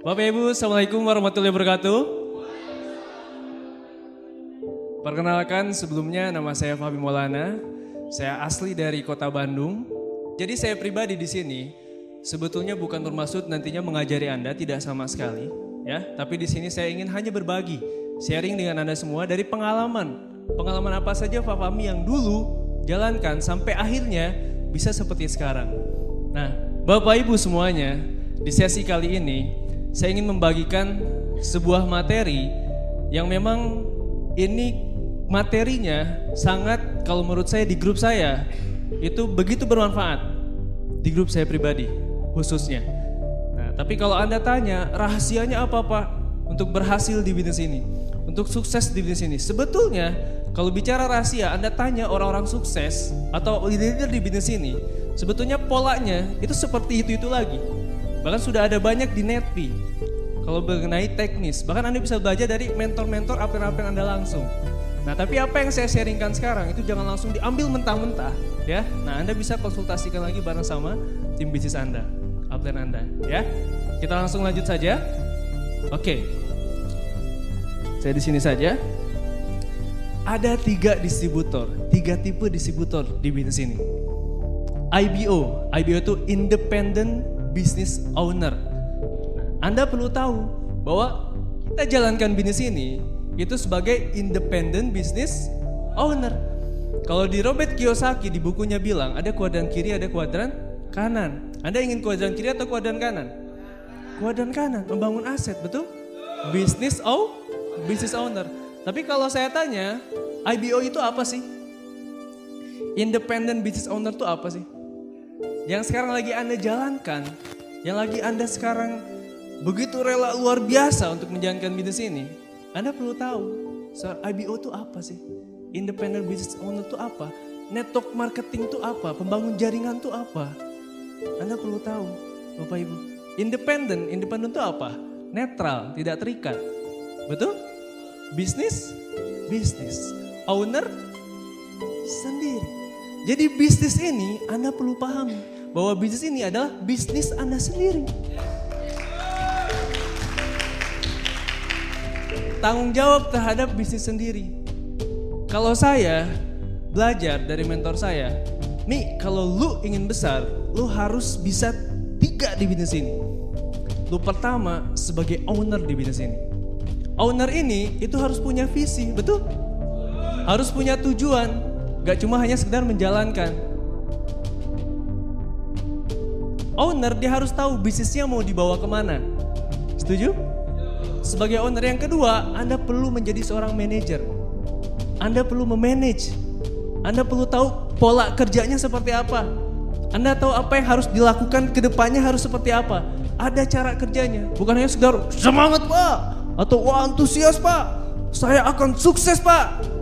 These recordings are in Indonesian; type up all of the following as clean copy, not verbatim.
Bapak Ibu, Assalamualaikum warahmatullahi wabarakatuh. Perkenalkan sebelumnya nama saya Fahmi Maulana. Saya asli dari Kota Bandung. Jadi saya pribadi di sini sebetulnya bukan bermaksud nantinya mengajari Anda, tidak sama sekali, ya. Tapi di sini saya ingin hanya berbagi, sharing dengan Anda semua dari pengalaman. Pengalaman apa saja Pak Fahmi yang dulu jalankan sampai akhirnya bisa seperti sekarang. Nah, Bapak Ibu semuanya, di sesi kali ini saya ingin membagikan sebuah materi yang memang ini materinya sangat, kalau menurut saya di grup saya itu begitu bermanfaat, di grup saya pribadi khususnya. Nah, tapi kalau Anda tanya rahasianya apa Pak untuk berhasil di bisnis ini, untuk sukses di bisnis ini, sebetulnya kalau bicara rahasia Anda tanya orang-orang sukses atau leader di bisnis ini, sebetulnya polanya itu seperti itu lagi. Bahkan sudah ada banyak di Netpi kalau mengenai teknis. Bahkan Anda bisa belajar dari mentor-mentor apa yang Anda langsung. Nah, tapi apa yang saya sharingkan sekarang itu jangan langsung diambil mentah-mentah, ya. Nah, Anda bisa konsultasikan lagi bareng sama tim bisnis Anda, upline Anda, ya. Kita langsung lanjut saja. Oke. Saya di sini saja. Ada 3 distributor, 3 tipe distributor di bisnis ini. IBO itu Independent Business Owner. Anda perlu tahu bahwa kita jalankan bisnis ini itu sebagai Independent Business Owner. Kalau di Robert Kiyosaki di bukunya bilang ada kuadran kiri, ada kuadran kanan. Anda ingin kuadran kiri atau kuadran kanan? Kuadran kanan, membangun aset, betul? Business Owner. Tapi kalau saya tanya, IBO itu apa sih? Independent Business Owner itu apa sih? Yang sekarang lagi Anda jalankan, yang lagi Anda sekarang begitu rela luar biasa untuk menjalankan bisnis ini, Anda perlu tahu, IBO itu apa sih? Independent Business Owner itu apa? Network marketing itu apa? Pembangun jaringan itu apa? Anda perlu tahu, Bapak Ibu. Independent itu apa? Netral, tidak terikat. Betul? Bisnis. Owner sendiri. Jadi bisnis ini Anda perlu pahami bahwa bisnis ini adalah bisnis Anda sendiri. Tanggung jawab terhadap bisnis sendiri. Kalau saya belajar dari mentor saya, nih kalau lu ingin besar, lu harus bisa 3 di bisnis ini. Lu pertama sebagai owner di bisnis ini. Owner ini itu harus punya visi, betul? Harus punya tujuan, gak cuma hanya sekedar menjalankan. Owner dia harus tahu bisnisnya mau dibawa kemana. Setuju? Sebagai owner yang kedua, Anda perlu menjadi seorang manajer. Anda perlu memanage. Anda perlu tahu pola kerjanya seperti apa. Anda tahu apa yang harus dilakukan ke depannya harus seperti apa. Ada cara kerjanya, bukan hanya sekedar semangat Pak atau wah antusias Pak, saya akan sukses Pak.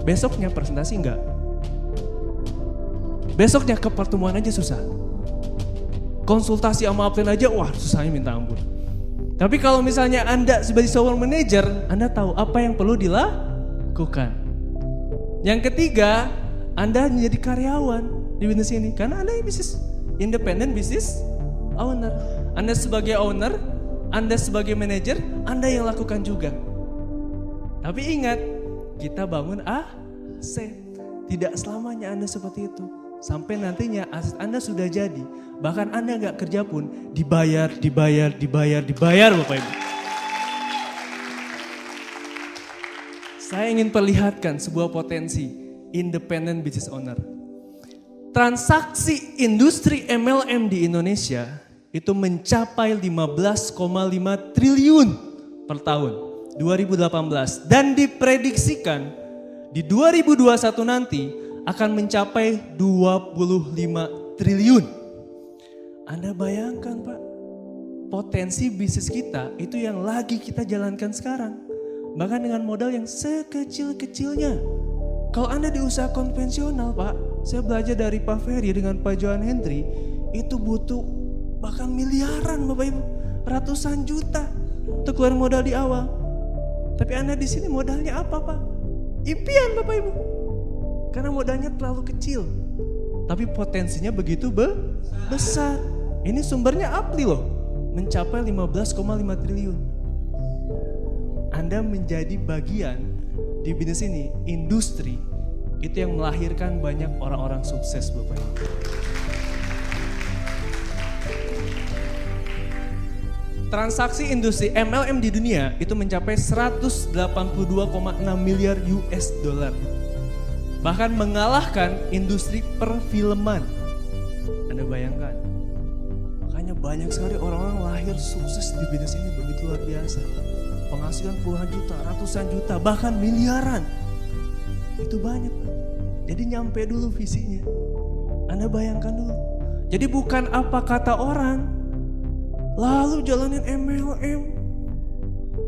Besoknya presentasi enggak. Besoknya ke pertemuan aja susah. Konsultasi sama upline aja, wah susahnya minta ampun. Tapi kalau misalnya Anda sebagai seorang manajer, Anda tahu apa yang perlu dilakukan. Yang ketiga, Anda menjadi karyawan di bisnis ini. Karena Anda bisnis independent business owner. Anda sebagai owner, Anda sebagai manajer, Anda yang lakukan juga. Tapi ingat, kita bangun aset. Tidak selamanya Anda seperti itu. Sampai nantinya aset Anda sudah jadi. Bahkan Anda gak kerja pun dibayar Bapak Ibu. Saya ingin perlihatkan sebuah potensi independent business owner. Transaksi industri MLM di Indonesia itu mencapai 15,5 triliun per tahun 2018 dan diprediksikan di 2021 nanti akan mencapai 25 triliun. Anda bayangkan Pak, potensi bisnis kita itu yang lagi kita jalankan sekarang. Bahkan dengan modal yang sekecil-kecilnya. Kalau Anda di usaha konvensional Pak, saya belajar dari Pak Ferry dengan Pak Johan Hendry, itu butuh bahkan miliaran Bapak Ibu, ratusan juta untuk keluar modal di awal. Tapi Anda di sini modalnya apa Pak? Impian Bapak Ibu. Karena modalnya terlalu kecil. Tapi potensinya begitu besar. Ini sumbernya Apli loh. mencapai 15,5 triliun. Anda menjadi bagian di bisnis ini, industri, itu yang melahirkan banyak orang-orang sukses Bapak Ibu. Transaksi industri MLM di dunia itu mencapai 182,6 miliar US dollar. Bahkan mengalahkan industri perfilman. Anda bayangkan. Makanya banyak sekali orang-orang lahir sukses di bisnis ini begitu luar biasa. Penghasilan puluhan juta, ratusan juta, bahkan miliaran. Itu banyak Pak. Jadi nyampe dulu visinya. Anda bayangkan dulu. Jadi bukan apa kata orang. Lalu jalanin MLM.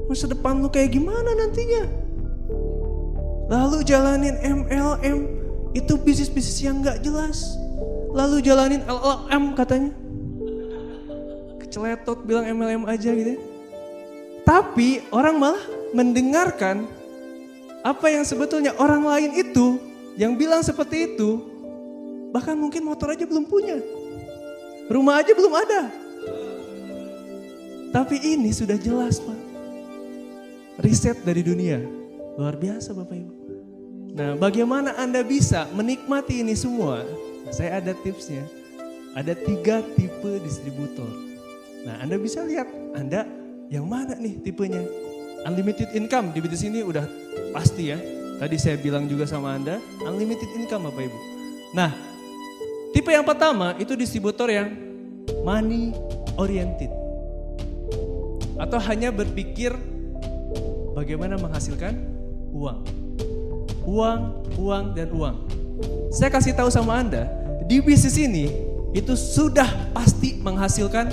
Masa depan lu kayak gimana nantinya? Lalu jalanin MLM. Itu bisnis-bisnis yang gak jelas. Lalu jalanin LLM katanya. Keceletot bilang MLM aja gitu. Tapi orang malah mendengarkan apa yang sebetulnya orang lain itu yang bilang seperti itu. Bahkan mungkin motor aja belum punya. Rumah aja belum ada. Tapi ini sudah jelas Pak. Riset dari dunia. Luar biasa Bapak Ibu. Nah bagaimana Anda bisa menikmati ini semua? Saya ada tipsnya. Ada 3 tipe distributor. Nah Anda bisa lihat Anda yang mana nih tipenya. Unlimited income di bisnis ini udah pasti ya. Tadi saya bilang juga sama Anda. Unlimited income Bapak Ibu. Nah tipe yang pertama itu distributor yang money oriented. Atau hanya berpikir bagaimana menghasilkan uang. Uang, dan uang. Saya kasih tahu sama Anda, di bisnis ini itu sudah pasti menghasilkan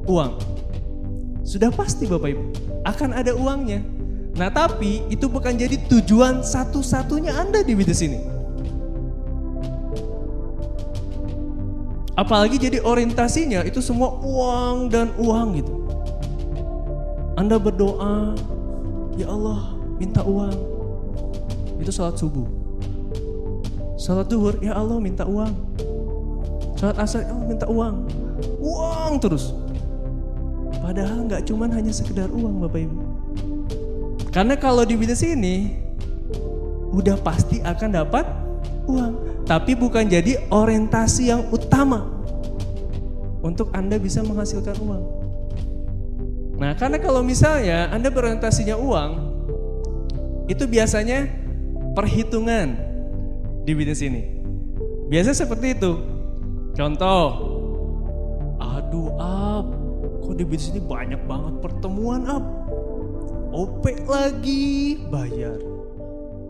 uang. Sudah pasti Bapak Ibu, akan ada uangnya. Nah tapi itu bukan jadi tujuan satu-satunya Anda di bisnis ini. Apalagi jadi orientasinya itu semua uang dan uang gitu. Anda berdoa, ya Allah minta uang. Itu salat subuh. Salat duhur, ya Allah minta uang. Salat asar, ya Allah minta uang. Uang terus. Padahal gak cuman hanya sekedar uang Bapak Ibu. Karena kalau di bisnis ini, udah pasti akan dapat uang. Tapi bukan jadi orientasi yang utama untuk Anda bisa menghasilkan uang. Nah karena kalau misalnya Anda berorientasinya uang, itu biasanya perhitungan di bisnis ini. Biasanya seperti itu. Contoh, aduh kok di bisnis ini banyak banget pertemuan OP lagi bayar,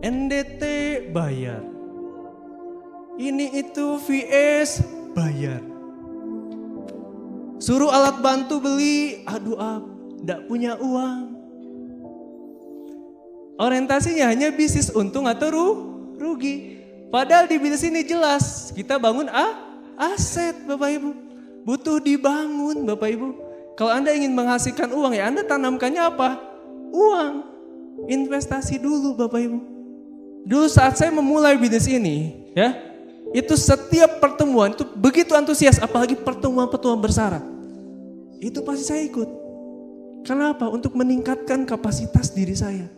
NDT bayar, ini itu VS bayar. Suruh alat bantu beli, aduh nggak punya uang. Orientasinya hanya bisnis untung atau rugi. Padahal di bisnis ini jelas kita bangun aset Bapak Ibu. Butuh dibangun Bapak Ibu. Kalau Anda ingin menghasilkan uang ya Anda tanamkannya apa? Uang. Investasi dulu Bapak Ibu. Dulu saat saya memulai bisnis ini ya, itu setiap pertemuan itu begitu antusias, apalagi pertemuan-pertemuan bersyarat. Itu pasti saya ikut. Kenapa? Untuk meningkatkan kapasitas diri saya.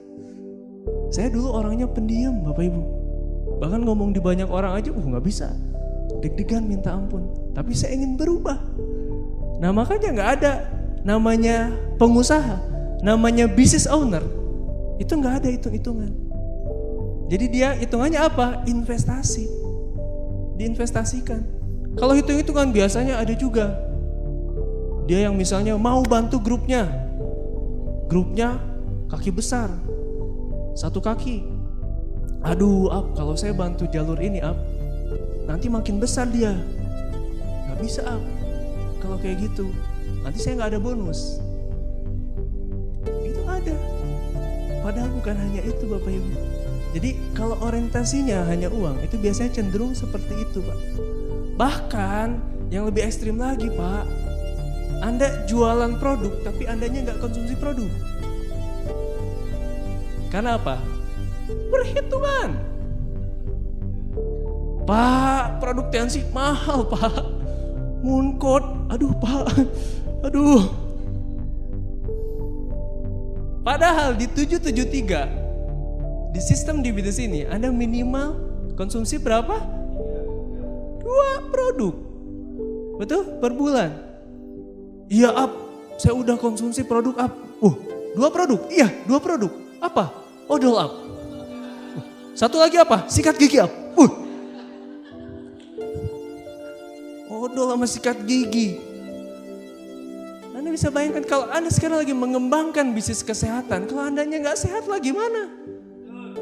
Saya dulu orangnya pendiam Bapak Ibu. Bahkan ngomong di banyak orang aja gak bisa. Deg-degan minta ampun. Tapi saya ingin berubah. Nah makanya gak ada namanya pengusaha, namanya business owner. Itu gak ada hitung-hitungan. Jadi dia hitungannya apa? Investasi. Diinvestasikan. Kalau hitung-hitungan biasanya ada juga. Dia yang misalnya mau bantu grupnya kaki besar, 1 kaki. Aduh kalau saya bantu jalur ini nanti makin besar dia. Gak bisa kalau kayak gitu. Nanti saya gak ada bonus. Itu ada. Padahal bukan hanya itu Bapak Ibu. Jadi kalau orientasinya hanya uang, itu biasanya cenderung seperti itu Pak. Bahkan yang lebih ekstrim lagi Pak, Anda jualan produk tapi Andanya nggak konsumsi produk. Karena apa? Perhitungan. Pak, produk Tiansi mahal Pak. Mooncode, aduh Pak, aduh Padahal di 773, di sistem di bisnis ini Anda minimal konsumsi berapa? 2 produk. Betul? Per bulan. Iya up, saya udah konsumsi produk up. 2 produk? Iya 2 produk. Apa? Odol up. Satu lagi apa? Sikat gigi up. Odol sama sikat gigi. Anda bisa bayangkan kalau Anda sekarang lagi mengembangkan bisnis kesehatan, kalau Andanya nggak sehat lah gimana?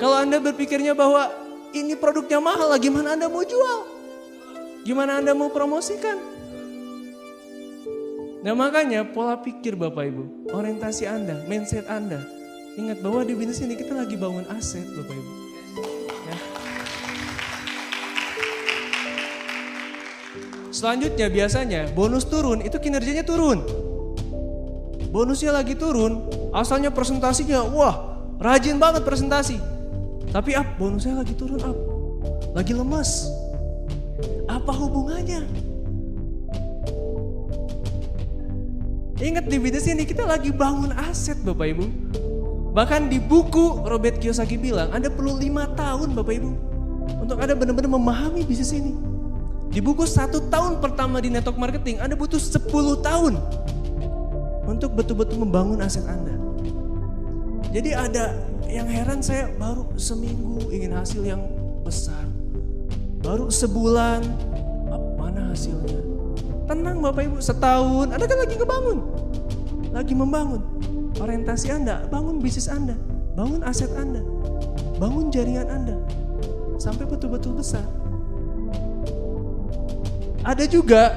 Kalau Anda berpikirnya bahwa ini produknya mahal lah, gimana Anda mau jual? Gimana Anda mau promosikan? Nah makanya pola pikir Bapak Ibu, orientasi Anda, mindset Anda. Ingat bahwa di bisnis ini kita lagi bangun aset Bapak Ibu. Ya. Selanjutnya biasanya bonus turun itu kinerjanya turun. Bonusnya lagi turun, asalnya presentasinya, wah rajin banget presentasi. Tapi bonusnya lagi turun lagi lemas. Apa hubungannya? Ingat di bisnis ini kita lagi bangun aset Bapak Ibu. Bahkan di buku Robert Kiyosaki bilang Anda perlu 5 tahun Bapak Ibu untuk Anda benar-benar memahami bisnis ini. Di buku 1 tahun pertama di network marketing Anda butuh 10 tahun untuk betul-betul membangun aset Anda. Jadi ada yang heran, saya baru seminggu ingin hasil yang besar. Baru sebulan, mana hasilnya? Tenang Bapak Ibu, setahun Anda kan lagi ngebangun. Lagi membangun. Orientasi Anda, bangun bisnis Anda, bangun aset Anda, bangun jaringan Anda. Sampai betul-betul besar. Ada juga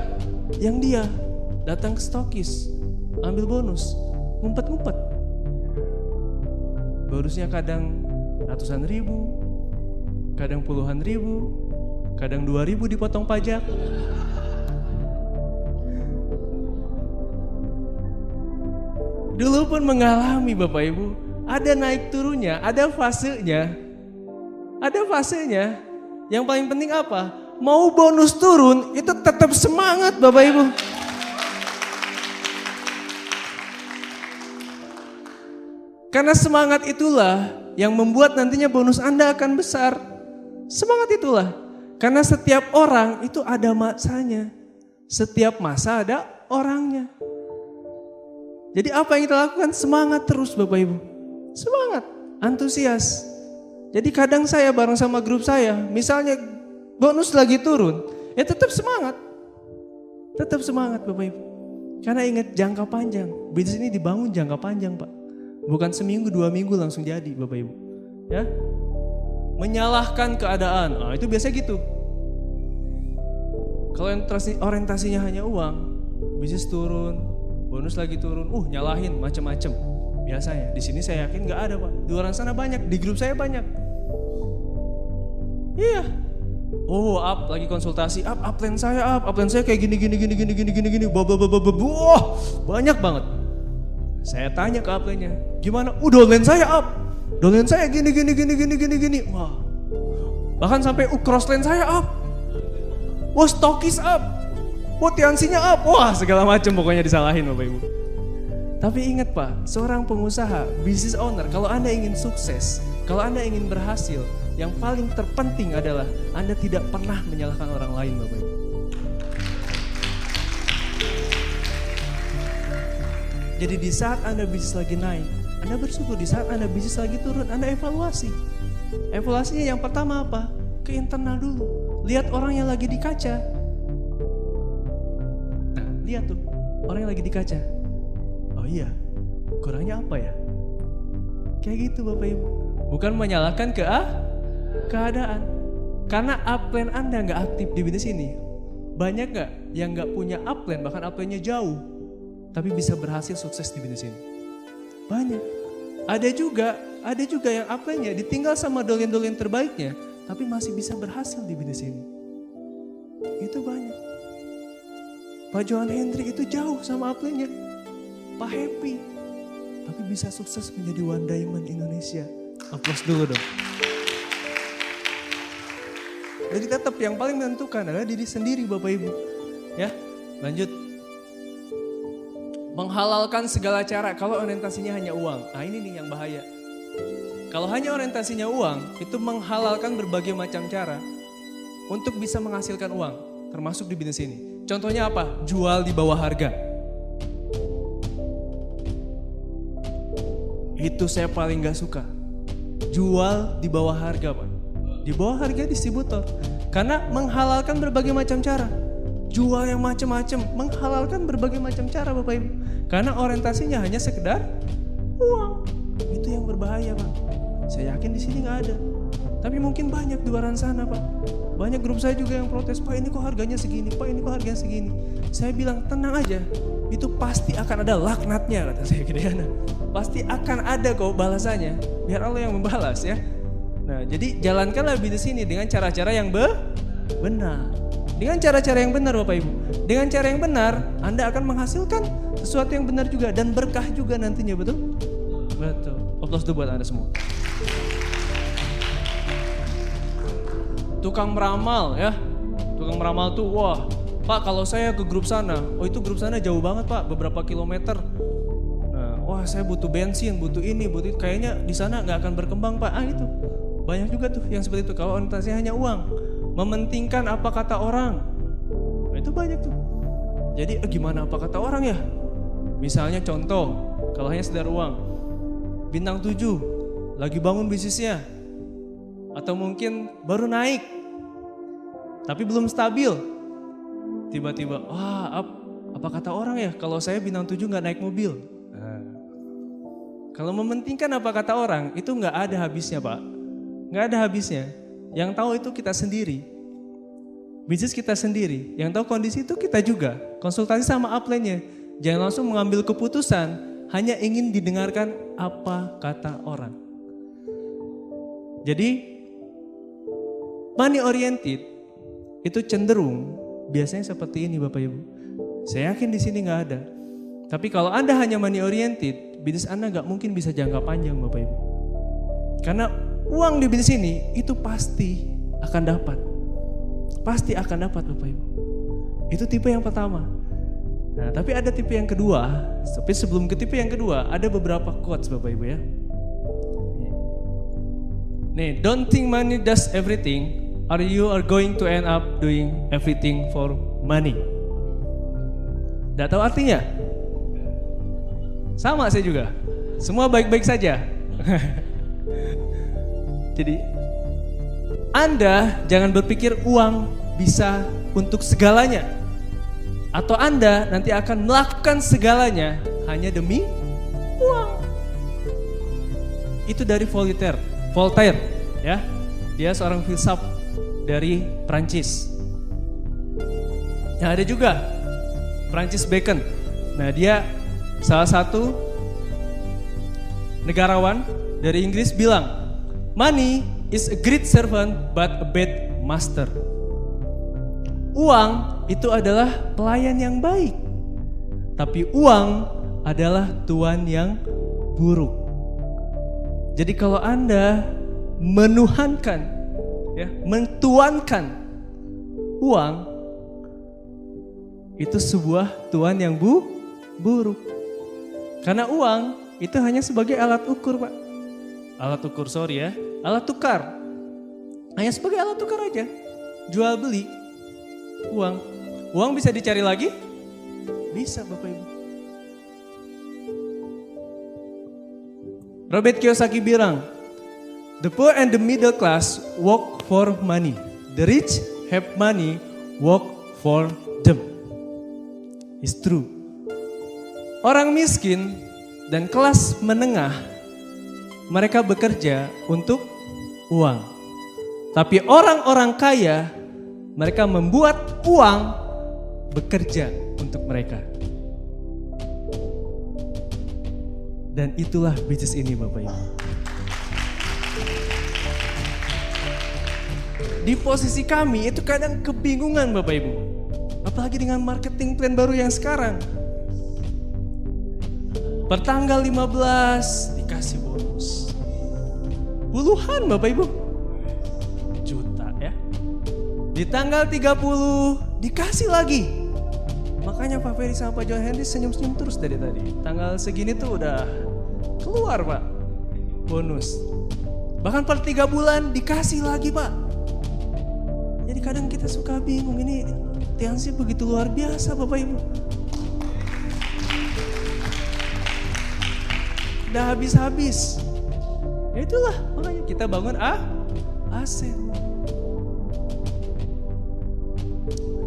yang dia datang ke stokis, ambil bonus, ngumpet-ngumpet. Bonusnya kadang ratusan ribu, kadang puluhan ribu, kadang 2.000 dipotong pajak. Dulu pun mengalami Bapak Ibu, ada naik turunnya, ada fasenya. Ada fasenya. Yang paling penting apa? Mau bonus turun itu tetap semangat Bapak Ibu. Karena semangat itulah yang membuat nantinya bonus Anda akan besar. Semangat itulah. Karena setiap orang itu ada masanya. Setiap masa ada orangnya. Jadi apa yang kita lakukan? Semangat terus Bapak Ibu. Semangat, antusias. Jadi kadang saya bareng sama grup saya, misalnya bonus lagi turun, ya tetap semangat. Tetap semangat Bapak Ibu. Karena ingat jangka panjang, bisnis ini dibangun jangka panjang Pak. Bukan seminggu 2 minggu langsung jadi Bapak Ibu. Ya, menyalahkan keadaan, itu biasa gitu. Kalau orientasinya hanya uang, bisnis turun, bonus lagi turun, nyalahin macam-macam. Biasanya di sini saya yakin nggak ada Pak. Di luar sana banyak, di grup saya banyak. Iya. Up lagi konsultasi, upline saya kayak gini. Wah, banyak banget. Saya tanya ke upline-nya, gimana? Downline saya up. Downline saya gini. Wah. Bahkan sampai crossline saya up. Wah, stokis up. Potensinya up. Wah, segala macam pokoknya disalahin Bapak Ibu. Tapi ingat Pak, seorang pengusaha, business owner, kalau Anda ingin sukses, kalau Anda ingin berhasil, yang paling terpenting adalah Anda tidak pernah menyalahkan orang lain Bapak Ibu. Jadi di saat Anda bisnis lagi naik, Anda bersyukur. Di saat Anda bisnis lagi turun, Anda evaluasi. Evaluasinya yang pertama apa? Ke internal dulu. Lihat orang yang lagi di kaca. Nah, lihat tuh, orang yang lagi di kaca. Oh iya, kurangnya apa ya? Kayak gitu Bapak Ibu. Bukan menyalahkan keadaan. Karena upline Anda nggak aktif di bisnis ini. Banyak nggak yang nggak punya upline, bahkan upline-nya jauh, tapi bisa berhasil sukses di bisnis ini? Banyak. Ada juga yang upline-nya ditinggal sama dolen-dolen terbaiknya, tapi masih bisa berhasil di bisnis ini. Itu banyak. Pak Johan Hendrik itu jauh sama upline-nya. Pak Happy, tapi bisa sukses menjadi One Diamond Indonesia. Aplaus dulu dong. Jadi tetap yang paling menentukan adalah diri sendiri Bapak Ibu. Ya, lanjut. Menghalalkan segala cara kalau orientasinya hanya uang. Nah ini nih yang bahaya. Kalau hanya orientasinya uang, itu menghalalkan berbagai macam cara untuk bisa menghasilkan uang, termasuk di bisnis ini. Contohnya apa? Jual di bawah harga. Itu saya paling gak suka. Jual di bawah harga, Pak. Di bawah harga distributor. Karena menghalalkan berbagai macam cara. Jual yang macam-macam, menghalalkan berbagai macam cara, Bapak Ibu. Karena orientasinya hanya sekedar uang. Itu yang berbahaya, Pak. Saya yakin di sini nggak ada. Tapi mungkin banyak di luar sana, Pak. Banyak grup saya juga yang protes, Pak ini kok harganya segini, Pak ini kok harganya segini. Saya bilang tenang aja, itu pasti akan ada laknatnya, kata saya ke Diana. Pasti akan ada kok balasannya, biar Allah yang membalas ya. Nah jadi jalankanlah bisnis ini dengan cara-cara yang benar. Dengan cara-cara yang benar Bapak Ibu. Dengan cara yang benar, Anda akan menghasilkan sesuatu yang benar juga dan berkah juga nantinya, betul? Betul. Aplaus dulu buat Anda semua. Tukang meramal ya. Tukang meramal tuh wah, Pak kalau saya ke grup sana, oh itu grup sana jauh banget Pak, beberapa kilometer. Nah, wah saya butuh bensin, butuh ini, butuh itu. Kayaknya di sana nggak akan berkembang Pak. Ah itu. Banyak juga tuh yang seperti itu. Kalau orientasinya hanya uang, mementingkan apa kata orang. Nah, itu banyak tuh. Jadi gimana apa kata orang ya? Misalnya contoh, kalau hanya sekedar uang. Bintang 7 lagi bangun bisnisnya. Atau mungkin baru naik, tapi belum stabil. Tiba-tiba, wah apa kata orang ya kalau saya bintang 7 gak naik mobil. Nah, kalau mementingkan apa kata orang, itu gak ada habisnya Pak. Gak ada habisnya. Yang tahu itu kita sendiri. Bisnis kita sendiri. Yang tahu kondisi itu kita juga. Konsultasi sama upline-nya. Jangan langsung mengambil keputusan hanya ingin didengarkan apa kata orang. Jadi money oriented itu cenderung biasanya seperti ini Bapak Ibu. Saya yakin di sini nggak ada. Tapi kalau Anda hanya money oriented, bisnis Anda nggak mungkin bisa jangka panjang Bapak Ibu. Karena uang di bisnis ini itu pasti akan dapat. Pasti akan dapat Bapak Ibu. Itu tipe yang pertama. Nah, tapi ada tipe yang kedua. Tapi sebelum ke tipe yang kedua, ada beberapa quotes Bapak Ibu ya. Nih, don't think money does everything. Or you are going to end up doing everything for money. Tidak tahu artinya? Sama saya juga. Semua baik-baik saja. Jadi Anda jangan berpikir uang bisa untuk segalanya. Atau Anda nanti akan melakukan segalanya hanya demi uang. Itu dari Voltaire ya. Dia seorang filsuf dari Prancis. Yang ada juga Francis Bacon. Nah dia salah satu negarawan dari Inggris bilang, money is a great servant but a bad master. Uang itu adalah pelayan yang baik, tapi uang adalah tuan yang buruk. Jadi kalau Anda menuhankan mentuankan uang, itu sebuah tuan yang buruk. Karena uang itu hanya sebagai alat ukur Pak. Alat ukur alat tukar. Hanya sebagai alat tukar aja. Jual beli uang. Uang bisa dicari lagi? Bisa Bapak Ibu. Robert Kiyosaki bilang, the poor and the middle class work for money. The rich have money, work for them. It's true. Orang miskin dan kelas menengah, mereka bekerja untuk uang. Tapi orang-orang kaya, mereka membuat uang bekerja untuk mereka. Dan itulah bisnis ini Bapak Ibu. Di posisi kami itu kadang kebingungan Bapak Ibu. Apalagi dengan marketing plan baru yang sekarang. Pertanggal 15 dikasih bonus. Puluhan Bapak Ibu. Juta ya. Di tanggal 30 dikasih lagi. Makanya Pak Ferry sama Pak John Henry senyum-senyum terus dari tadi. Tanggal segini tuh udah keluar Pak bonus. Bahkan per 3 bulan dikasih lagi Pak. Jadi kadang kita suka bingung, ini Tiansi begitu luar biasa Bapak Ibu. Udah habis-habis. Ya itulah makanya kita bangun aset.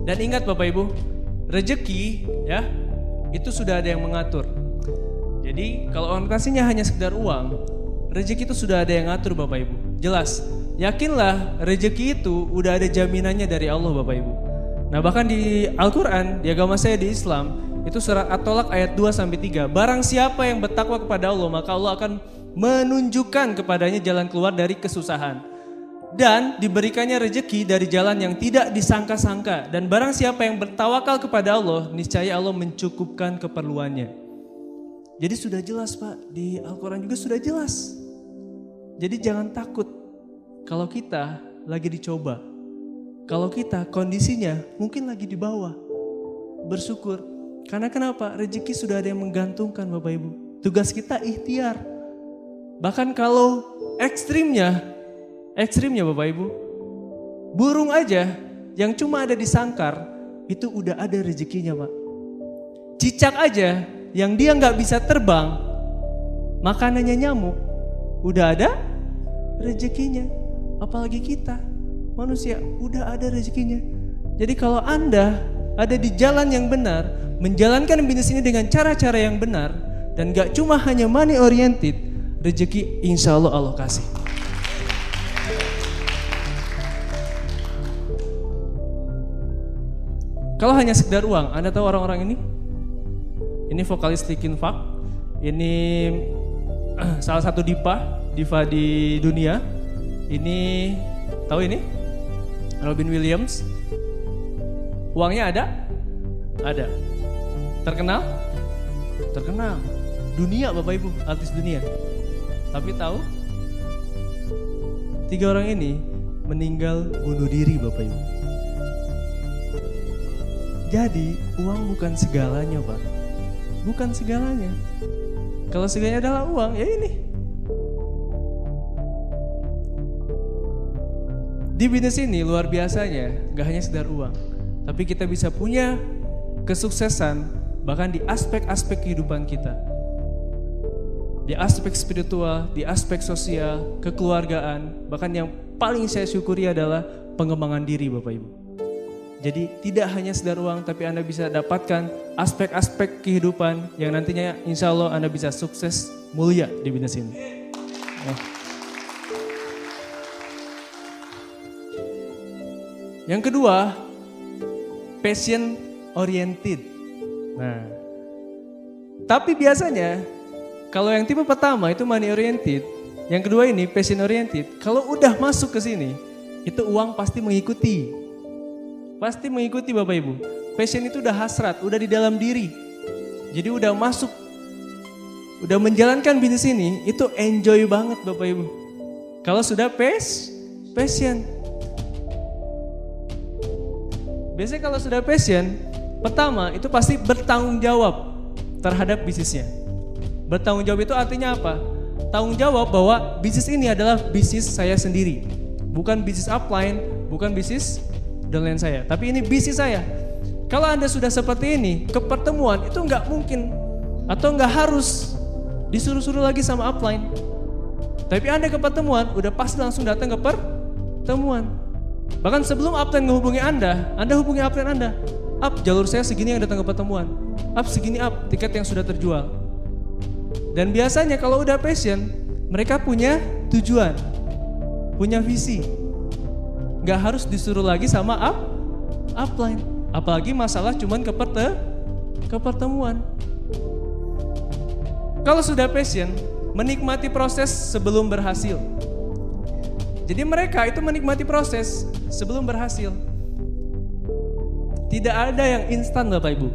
Dan ingat Bapak Ibu, rezeki ya itu sudah ada yang mengatur. Jadi kalau orientasinya hanya sekedar uang, rezeki itu sudah ada yang ngatur Bapak Ibu. Jelas, yakinlah rezeki itu udah ada jaminannya dari Allah Bapak Ibu. Nah bahkan di Al-Quran, di agama saya di Islam, itu surat At-Tolak ayat 2-3. Barang siapa yang bertakwa kepada Allah, maka Allah akan menunjukkan kepadanya jalan keluar dari kesusahan. Dan diberikannya rezeki dari jalan yang tidak disangka-sangka. Dan barang siapa yang bertawakal kepada Allah, niscaya Allah mencukupkan keperluannya. Jadi sudah jelas Pak, di Al-Quran juga sudah jelas. Jadi jangan takut kalau kita lagi dicoba. Kalau kita kondisinya mungkin lagi di bawah. Bersyukur. Karena kenapa? Rezeki sudah ada yang menggantungkan Bapak Ibu. Tugas kita ikhtiar. Bahkan kalau ekstrimnya Bapak Ibu, burung aja yang cuma ada di sangkar itu udah ada rezekinya Pak. Cicak aja yang dia nggak bisa terbang, makanannya nyamuk, udah ada rezekinya. Apalagi kita manusia udah ada rezekinya. Jadi kalau Anda ada di jalan yang benar, menjalankan bisnis ini dengan cara-cara yang benar, dan gak cuma hanya money oriented, rezeki insya Allah kasih. Kalau hanya sekedar uang, Anda tahu orang-orang ini? Ini vokalis Linkin Park, ini salah satu diva di dunia. Ini tahu ini? Robin Williams. Uangnya ada? Ada. Terkenal? Terkenal. Dunia Bapak Ibu, artis dunia. Tapi tahu? 3 orang ini meninggal bunuh diri Bapak Ibu. Jadi uang bukan segalanya Pak. Bukan segalanya. Kalau segalanya adalah uang, ya ini. Di bisnis ini luar biasanya, gak hanya sekedar uang. Tapi kita bisa punya kesuksesan bahkan di aspek-aspek kehidupan kita. Di aspek spiritual, di aspek sosial, kekeluargaan. Bahkan yang paling saya syukuri adalah pengembangan diri Bapak Ibu. Jadi tidak hanya sekedar uang, tapi Anda bisa dapatkan aspek-aspek kehidupan yang nantinya insya Allah Anda bisa sukses mulia di bisnis ini. Nah. Yang kedua, passion oriented. Nah, tapi biasanya kalau yang tipe pertama itu money oriented, yang kedua ini passion oriented. Kalau udah masuk ke sini, itu uang pasti mengikuti. Pasti mengikuti Bapak Ibu. Passion itu udah hasrat, udah di dalam diri. Jadi udah masuk, udah menjalankan bisnis ini, itu enjoy banget Bapak Ibu. Kalau sudah passion. Biasanya kalau sudah passion, pertama itu pasti bertanggung jawab terhadap bisnisnya. Bertanggung jawab itu artinya apa? Tanggung jawab bahwa bisnis ini adalah bisnis saya sendiri. Bukan bisnis upline, bukan bisnis downline saya, tapi ini bisnis saya. Kalau Anda sudah seperti ini, ke pertemuan itu nggak mungkin atau nggak harus disuruh-suruh lagi sama upline. Tapi Anda ke pertemuan, udah pasti langsung datang ke pertemuan. Bahkan sebelum upline menghubungi Anda hubungi upline Anda. Up, jalur saya segini yang datang ke pertemuan. Up, segini up, tiket yang sudah terjual. Dan biasanya kalau udah passion, mereka punya tujuan, punya visi. Gak harus disuruh lagi sama upline. Apalagi masalah cuman ke pertemuan. Kalau sudah passion, menikmati proses sebelum berhasil. Jadi mereka itu menikmati proses sebelum berhasil. Tidak ada yang instan Bapak Ibu,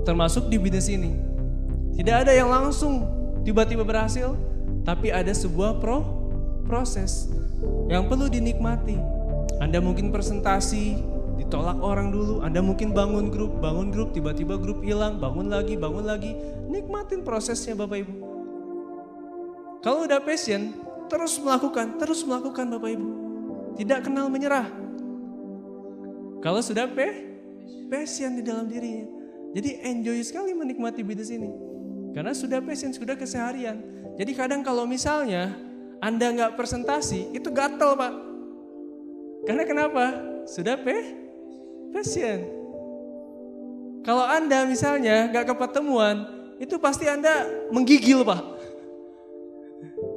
termasuk di bisnis ini. Tidak ada yang langsung tiba-tiba berhasil, tapi ada sebuah proses yang perlu dinikmati. Anda mungkin presentasi di ditolak orang dulu. Anda mungkin bangun grup, tiba-tiba grup hilang, bangun lagi. Nikmatin prosesnya Bapak Ibu. Kalau udah passion, terus melakukan Bapak Ibu. Tidak kenal menyerah. Kalau sudah passion di dalam dirinya. Jadi enjoy sekali menikmati bisnis ini. Karena sudah passion, sudah keseharian. Jadi kadang kalau misalnya Anda nggak presentasi, itu gatel Pak. Karena kenapa? Sudah passion. Kalau Anda misalnya nggak kepertemuan, itu pasti Anda menggigil Pak.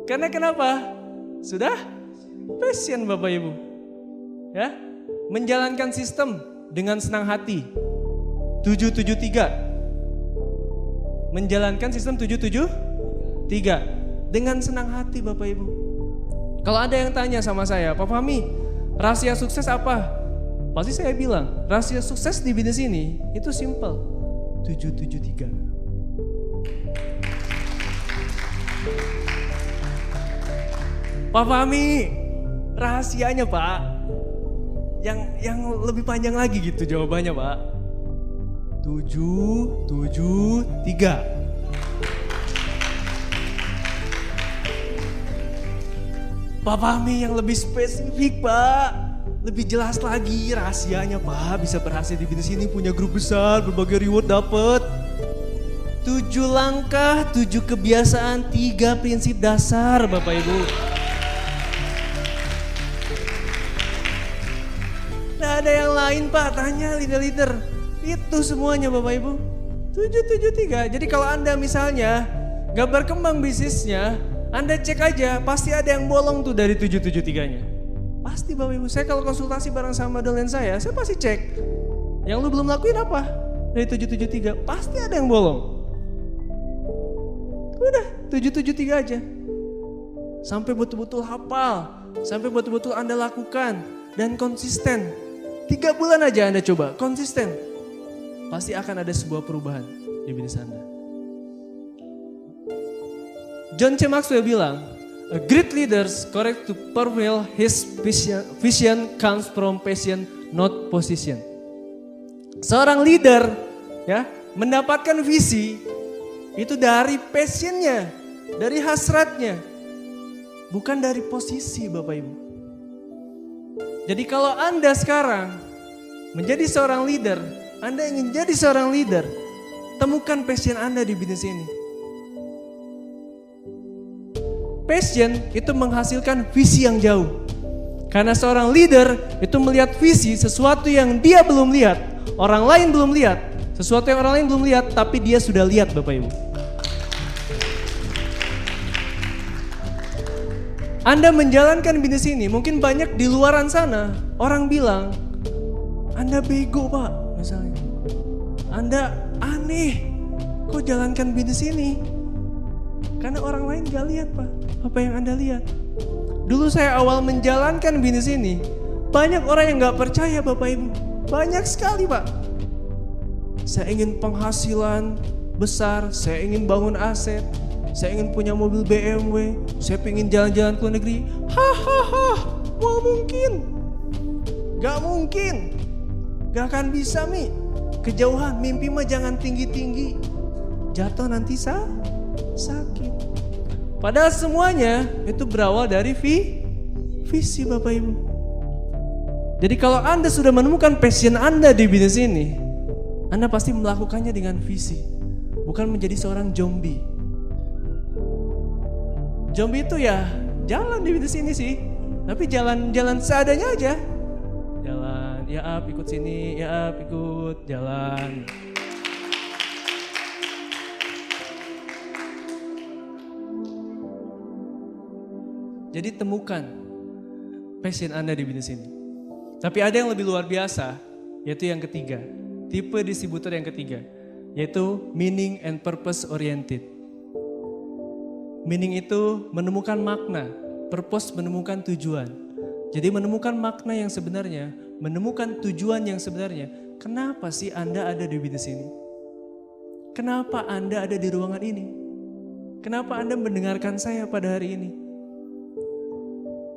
Karena kenapa? Sudah passion Bapak Ibu. Ya, menjalankan sistem dengan senang hati. 773. Menjalankan sistem 773 dengan senang hati Bapak Ibu. Kalau ada yang tanya sama saya, Pak Fahmi, rahasia sukses apa? Pasti saya bilang, rahasia sukses di bisnis ini itu simple. 773. Pak Fahmi, rahasianya Pak, yang lebih panjang lagi gitu jawabannya Pak. 773. Pak Fahmi yang lebih spesifik Pak, lebih jelas lagi rahasianya Pak, bisa berhasil di bisnis ini, punya grup besar, berbagai reward dapat. 7 langkah, 7 kebiasaan, 3 prinsip dasar Bapak Ibu. Nggak ada yang lain Pak, tanya leader-leader. Itu semuanya Bapak Ibu. 773. Jadi kalau Anda misalnya gak berkembang bisnisnya, Anda cek aja, pasti ada yang bolong tuh dari 773-nya. Pasti Bapak Ibu. Saya kalau konsultasi bareng sama dosen saya pasti cek. Yang lu belum lakuin apa? Dari 773, pasti ada yang bolong. Udah, 773 aja. Sampai betul-betul hafal, sampai betul-betul Anda lakukan dan konsisten. 3 bulan aja Anda coba, konsisten. Pasti akan ada sebuah perubahan di bisnis Anda. John C. Maxwell bilang, a great leader correct to prevail his vision comes from passion, not position. Seorang leader ya mendapatkan visi itu dari passionnya, dari hasratnya, bukan dari posisi Bapak Ibu. Jadi kalau Anda sekarang menjadi seorang leader, Anda ingin jadi seorang leader, temukan passion Anda di bisnis ini. Passion itu menghasilkan visi yang jauh. Karena seorang leader itu melihat visi sesuatu yang dia belum lihat, orang lain belum lihat, sesuatu yang orang lain belum lihat, tapi dia sudah lihat Bapak Ibu. Anda menjalankan bisnis ini, mungkin banyak di luaran sana, orang bilang, Anda bego Pak. Misalnya, Anda aneh, kok jalankan bisnis ini? Karena orang lain gak lihat Pak, apa yang Anda lihat. Dulu saya awal menjalankan bisnis ini, banyak orang yang gak percaya Bapak Ibu. Banyak sekali Pak. Saya ingin penghasilan besar, saya ingin bangun aset, saya ingin punya mobil BMW, saya ingin jalan-jalan ke luar negeri. Hahaha, mau mungkin? Gak mungkin. Gak akan bisa Mi. Kejauhan, mimpi mah jangan tinggi-tinggi. Jatuh nanti sakit. Padahal semuanya itu berawal dari visi Bapak Ibu. Jadi kalau Anda sudah menemukan passion Anda di bisnis ini, Anda pasti melakukannya dengan visi. Bukan menjadi seorang zombie. Zombie itu ya jalan di bisnis ini sih. Tapi jalan seadanya aja. Jalan, ya ikut sini, ya ikut jalan. Jadi temukan passion Anda di bisnis ini. Tapi ada yang lebih luar biasa, yaitu yang ketiga. Tipe distributor yang ketiga, yaitu meaning and purpose oriented. Meaning itu menemukan makna, purpose menemukan tujuan. Jadi menemukan makna yang sebenarnya, menemukan tujuan yang sebenarnya. Kenapa sih Anda ada di bisnis ini? Kenapa Anda ada di ruangan ini? Kenapa Anda mendengarkan saya pada hari ini?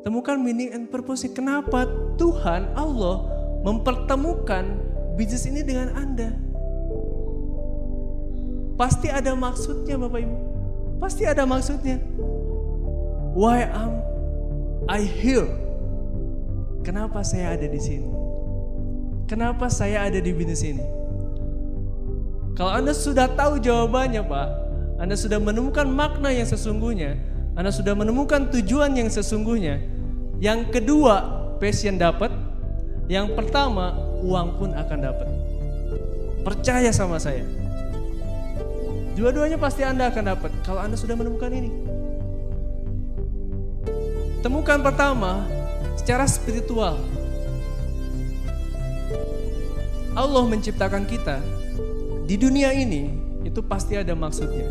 Temukan meaning and purpose. Kenapa Tuhan Allah mempertemukan bisnis ini dengan Anda. Pasti ada maksudnya Bapak Ibu. Pasti ada maksudnya. Why am I here? Kenapa saya ada di sini? Kenapa saya ada di bisnis ini? Kalau Anda sudah tahu jawabannya Pak, Anda sudah menemukan makna yang sesungguhnya, Anda sudah menemukan tujuan yang sesungguhnya. Yang kedua, passion dapat. Yang pertama, uang pun akan dapat. Percaya sama saya. Dua-duanya pasti Anda akan dapat kalau Anda sudah menemukan ini. Temukan pertama, secara spiritual. Allah menciptakan kita di dunia ini, itu pasti ada maksudnya.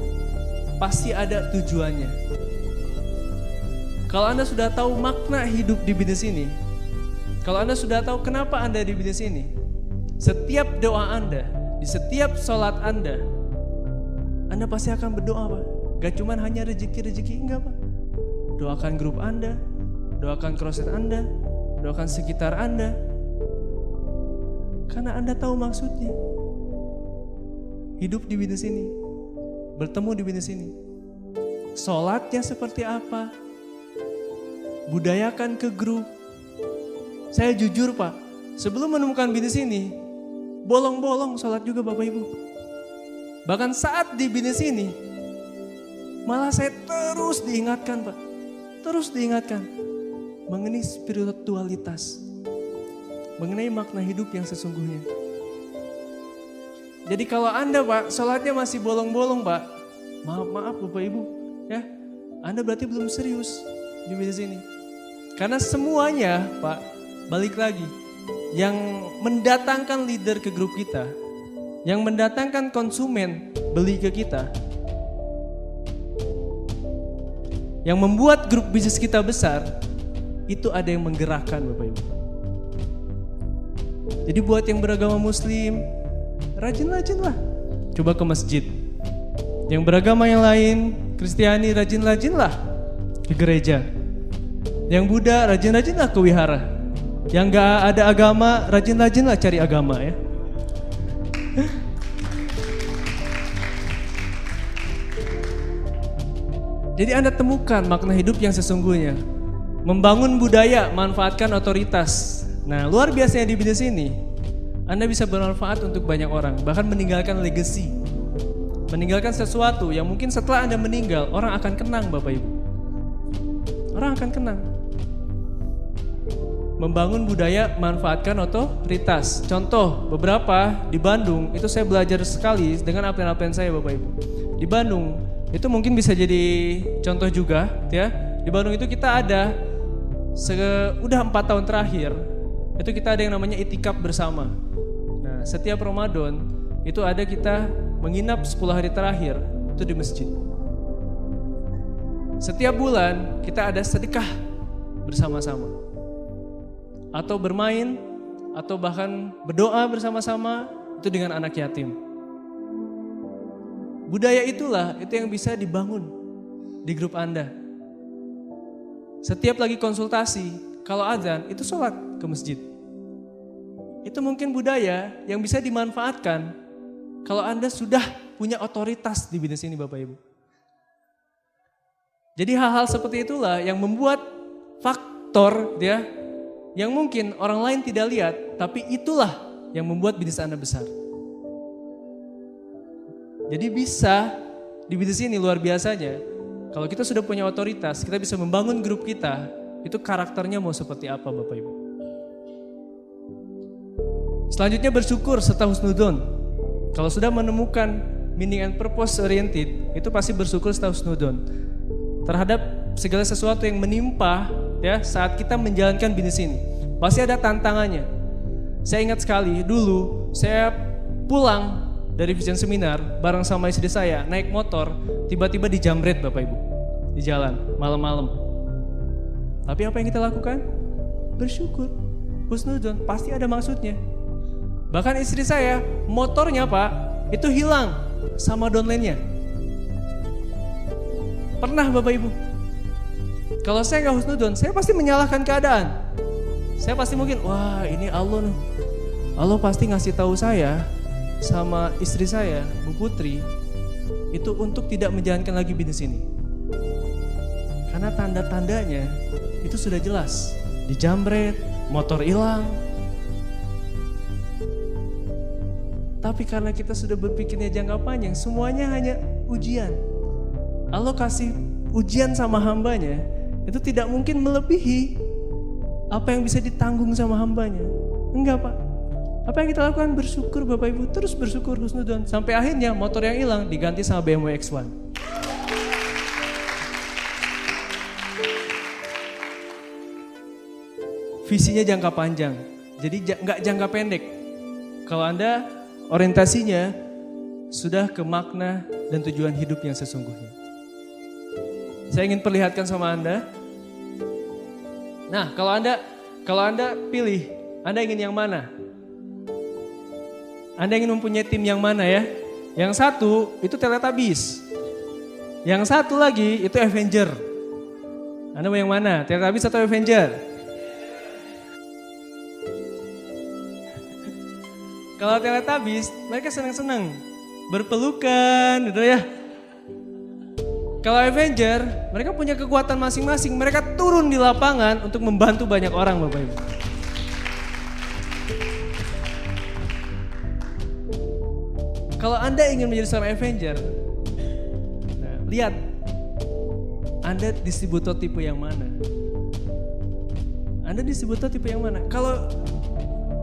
Pasti ada tujuannya. Kalau Anda sudah tahu makna hidup di bisnis ini, kalau Anda sudah tahu kenapa Anda di bisnis ini, setiap doa Anda, di setiap sholat Anda pasti akan berdoa Pak. Gak cuma hanya rezeki-rezeki, enggak Pak. Doakan grup Anda, doakan crosset Anda, doakan sekitar Anda. Karena Anda tahu maksudnya. Hidup di bisnis ini, bertemu di bisnis ini. Sholatnya seperti apa? Budayakan ke grup. Saya jujur Pak, sebelum menemukan bisnis ini, bolong-bolong sholat juga Bapak Ibu. Bahkan saat di bisnis ini, malah saya terus diingatkan Pak. Terus diingatkan mengenai spiritualitas, mengenai makna hidup yang sesungguhnya. Jadi kalau Anda Pak, sholatnya masih bolong-bolong Pak, maaf Bapak Ibu, ya, Anda berarti belum serius di bisnis ini. Karena semuanya Pak, balik lagi, yang mendatangkan leader ke grup kita, yang mendatangkan konsumen beli ke kita, yang membuat grup bisnis kita besar, itu ada yang menggerakkan Bapak Ibu. Jadi buat yang beragama Muslim, rajin-rajinlah coba ke masjid. Yang beragama yang lain, Kristiani, rajin-rajinlah ke gereja. Yang Buddha, rajin-rajinlah ke wihara. Yang gak ada agama, rajin-rajinlah cari agama ya. Jadi Anda temukan makna hidup yang sesungguhnya. Membangun budaya, manfaatkan otoritas. Nah, luar biasanya di bisnis ini, Anda bisa bermanfaat untuk banyak orang, bahkan meninggalkan legacy. Meninggalkan sesuatu yang mungkin setelah Anda meninggal, orang akan kenang Bapak Ibu. Orang akan kenang. Membangun budaya, manfaatkan otoritas. Contoh, beberapa di Bandung, itu saya belajar sekali dengan apa-apa saya Bapak Ibu. Di Bandung, itu mungkin bisa jadi contoh juga ya. Di Bandung itu kita ada, udah 4 tahun terakhir, itu kita ada yang namanya itikaf bersama. Nah, setiap Ramadan itu ada kita menginap 10 hari terakhir itu di masjid. Setiap bulan kita ada sedekah bersama-sama. Atau bermain, atau bahkan berdoa bersama-sama itu dengan anak yatim. Budaya itulah itu yang bisa dibangun di grup Anda. Setiap lagi konsultasi, kalau azan itu sholat ke masjid. Itu mungkin budaya yang bisa dimanfaatkan kalau Anda sudah punya otoritas di bisnis ini Bapak Ibu. Jadi hal-hal seperti itulah yang membuat faktor ya, yang mungkin orang lain tidak lihat, tapi itulah yang membuat bisnis Anda besar. Jadi bisa di bisnis ini luar biasanya, kalau kita sudah punya otoritas, kita bisa membangun grup kita, itu karakternya mau seperti apa Bapak Ibu. Selanjutnya bersyukur serta husnudon. Kalau sudah menemukan meaning and purpose oriented, itu pasti bersyukur serta husnudon terhadap segala sesuatu yang menimpa ya saat kita menjalankan bisnis ini. Pasti ada tantangannya. Saya ingat sekali dulu saya pulang dari Vision Seminar bareng sama istri saya naik motor, tiba-tiba dijamret Bapak Ibu di jalan malam-malam. Tapi apa yang kita lakukan? Bersyukur, husnuzon, pasti ada maksudnya. Bahkan istri saya motornya Pak itu hilang sama downline-nya. Pernah Bapak Ibu? Kalau saya nggak husnuzon, saya pasti menyalahkan keadaan. Saya pasti mungkin, wah ini Allah nih, Allah pasti ngasih tahu saya sama istri saya, Bu Putri, itu untuk tidak menjalankan lagi bisnis ini. Karena tanda-tandanya itu sudah jelas. Dijamret, motor hilang. Tapi karena kita sudah berpikirnya jangka panjang, semuanya hanya ujian. Allah kasih ujian sama hambanya, itu tidak mungkin melebihi apa yang bisa ditanggung sama hambanya. Enggak, Pak. Apa yang kita lakukan? Bersyukur Bapak Ibu, terus bersyukur husnuzon. Sampai akhirnya motor yang hilang diganti sama BMW X1. Visinya jangka panjang, jadi nggak jangka pendek. Kalau Anda orientasinya sudah ke makna dan tujuan hidup yang sesungguhnya. Saya ingin perlihatkan sama Anda. Nah, kalau Anda pilih, Anda ingin yang mana? Anda ingin mempunyai tim yang mana ya? Yang satu itu Teletubbies. Yang satu lagi itu Avenger. Anda mau yang mana? Teletubbies atau Avenger? Kalau Teletubbies, mereka senang-senang berpelukan gitu ya. Kalau Avenger, mereka punya kekuatan masing-masing. Mereka turun di lapangan untuk membantu banyak orang, Bapak Ibu. Kalau Anda ingin menjadi seorang Avenger, nah, lihat Anda distributor tipe yang mana. Anda distributor tipe yang mana? Kalau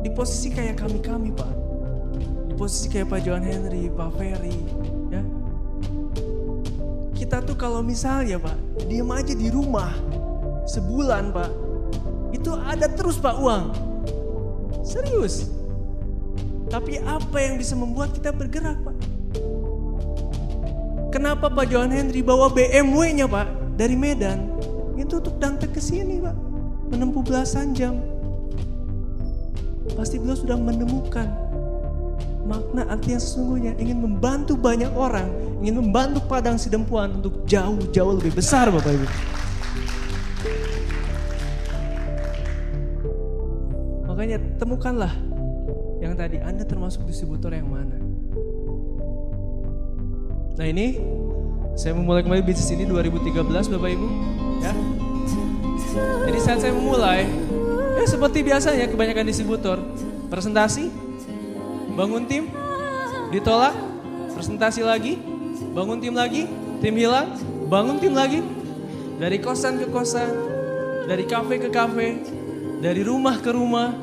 di posisi kayak kami Pak, di posisi kayak Pak John Henry, Pak Ferry, ya, kita tuh kalau misalnya Pak, diam aja di rumah sebulan Pak, itu ada terus Pak uang, serius. Tapi apa yang bisa membuat kita bergerak Pak? Kenapa Pak John Henry bawa BMW-nya Pak dari Medan? Itu untuk datang ke sini Pak, menempuh belasan jam. Pasti beliau sudah menemukan makna arti yang sesungguhnya, ingin membantu banyak orang, ingin membantu Padang Sidempuan untuk jauh-jauh lebih besar Bapak Ibu. Makanya temukanlah yang tadi, Anda termasuk distributor yang mana. Nah ini, saya memulai kembali bisnis ini 2013 Bapak Ibu. Ya. Jadi saat saya memulai, seperti biasanya kebanyakan distributor, presentasi, bangun tim, ditolak, presentasi lagi, bangun tim lagi, tim hilang, bangun tim lagi. Dari kosan ke kosan, dari kafe ke kafe, dari rumah ke rumah,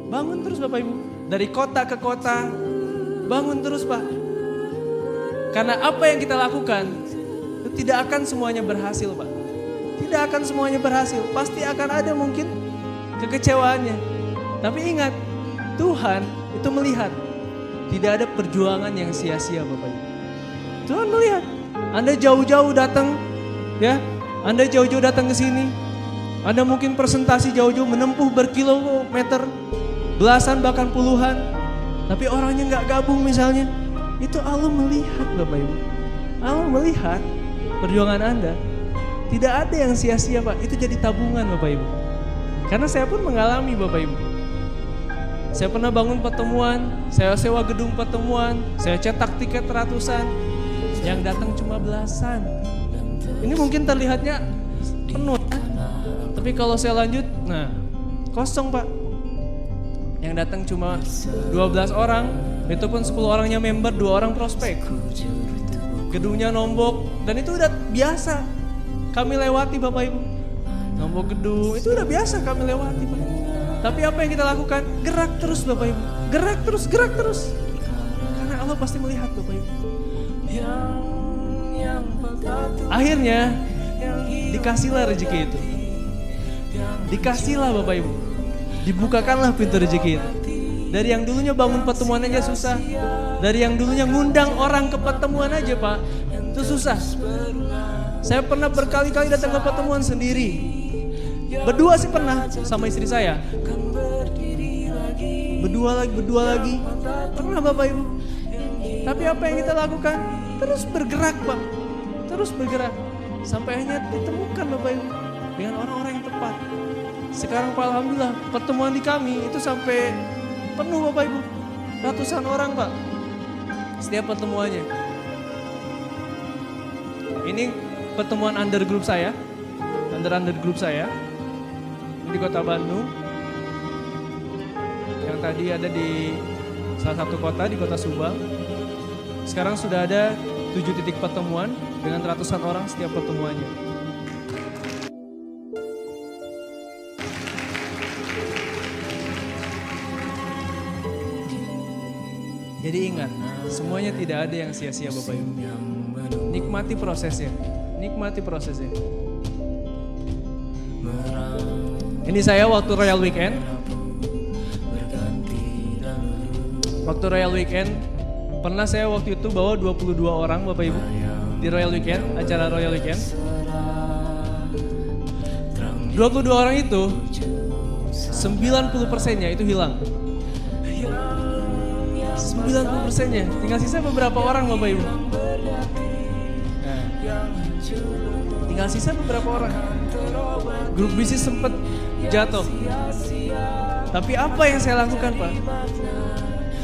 bangun terus Bapak Ibu. Dari kota ke kota, bangun terus Pak. Karena apa yang kita lakukan, itu tidak akan semuanya berhasil Pak. Tidak akan semuanya berhasil, pasti akan ada mungkin kekecewaannya. Tapi ingat, Tuhan itu melihat. Tidak ada perjuangan yang sia-sia Bapak Ibu. Tuhan melihat. Anda jauh-jauh datang, ya. Anda jauh-jauh datang ke sini. Anda mungkin presentasi jauh-jauh menempuh berkilometer, belasan bahkan puluhan. Tapi orangnya nggak gabung misalnya. Itu Allah melihat Bapak Ibu. Allah melihat perjuangan Anda. Tidak ada yang sia-sia Pak. Itu jadi tabungan Bapak Ibu. Karena saya pun mengalami Bapak Ibu. Saya pernah bangun pertemuan, saya sewa gedung pertemuan, saya cetak tiket ratusan, yang datang cuma belasan. Ini mungkin terlihatnya penuh, tapi kalau saya lanjut, nah kosong Pak. Yang datang cuma 12 orang, itu pun 10 orangnya member, 2 orang prospek. Gedungnya nombok, dan itu udah biasa kami lewati Bapak Ibu. Nombok gedung, itu udah biasa kami lewati Pak. Tapi apa yang kita lakukan? Gerak terus Bapak Ibu. Gerak terus, gerak terus. Karena Allah pasti melihat Bapak Ibu. Akhirnya dikasihlah rezeki itu. Dikasihlah Bapak Ibu. Dibukakanlah pintu rezeki itu. Dari yang dulunya bangun pertemuan aja susah. Dari yang dulunya ngundang orang ke pertemuan aja Pak, itu susah. Saya pernah berkali-kali datang ke pertemuan sendiri. Berdua sih pernah sama istri saya. Berdua lagi. Pernah Bapak Ibu. Tapi apa yang kita lakukan? Terus bergerak Pak. Terus bergerak. Sampai akhirnya ditemukan Bapak Ibu dengan orang-orang yang tepat. Sekarang Pak Alhamdulillah pertemuan di kami itu sampai Penuh Bapak Ibu. Ratusan orang Pak. Setiap pertemuannya. Ini pertemuan under group saya. Under group saya. Ini di Kota Bandung. Yang tadi ada di salah satu kota, di Kota Subang. Sekarang sudah ada 7 titik pertemuan dengan ratusan orang setiap pertemuannya. Jadi ingat, semuanya tidak ada yang sia-sia Bapak Ibu. Nikmati prosesnya, nikmati prosesnya. Ini saya waktu Royal Weekend. Waktu Royal Weekend, pernah saya waktu itu bawa 22 orang Bapak Ibu di Royal Weekend, acara Royal Weekend. 22 orang itu 90%-nya itu hilang. 90%-nya, tinggal sisa beberapa orang Bapak Ibu. Nah, tinggal sisa beberapa orang. Grup bisnis sempat jatuh. Tapi apa yang saya lakukan Pak?